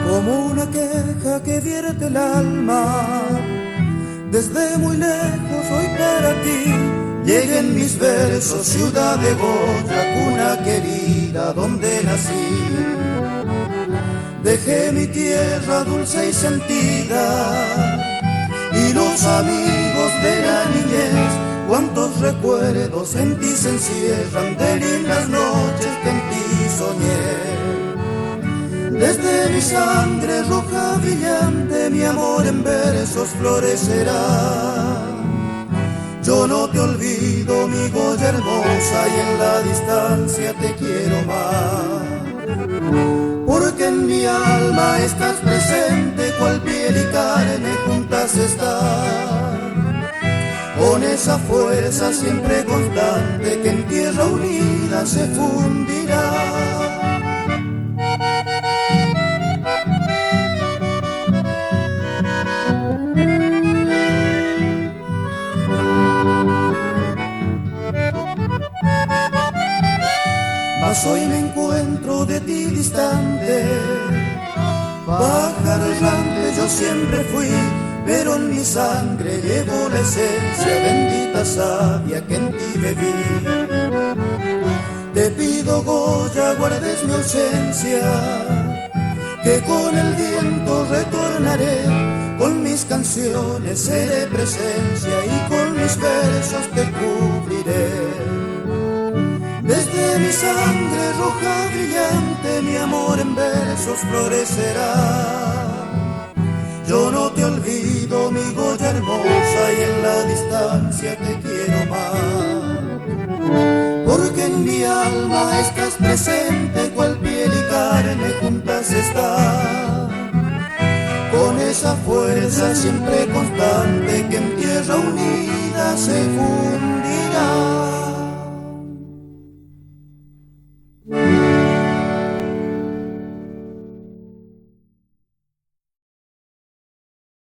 Como una queja que vierte el alma, desde muy lejos hoy para ti lleguen mis versos, ciudad de Goya, cuna querida donde nací. Dejé mi tierra dulce y sentida y los amigos de la niñez, cuántos recuerdos en ti se encierran de lindas noches que en ti soñé. Desde mi sangre roja brillante mi amor en versos florecerá. Yo no te olvido, mi Goya hermosa, y en la distancia te quiero más. Porque en mi alma estás presente, cual piel y carne juntas están. Con esa fuerza siempre constante que en tierra unida se fundirá. Mas hoy me encuentro de ti distante, pájaro errante yo siempre fui, pero en mi sangre llevo la esencia bendita savia que en ti bebí. Te pido, Goya, guardes mi ausencia, que con el viento retornaré, con mis canciones seré presencia y con mis versos te cubriré. Desde mi sangre roja brillante mi amor en versos florecerá. Yo no te olvido, mi Goya hermosa, y en la distancia te quiero más. Porque en mi alma estás presente, cual piel y carne juntas están. Con esa fuerza siempre constante que en tierra unida se fundirá.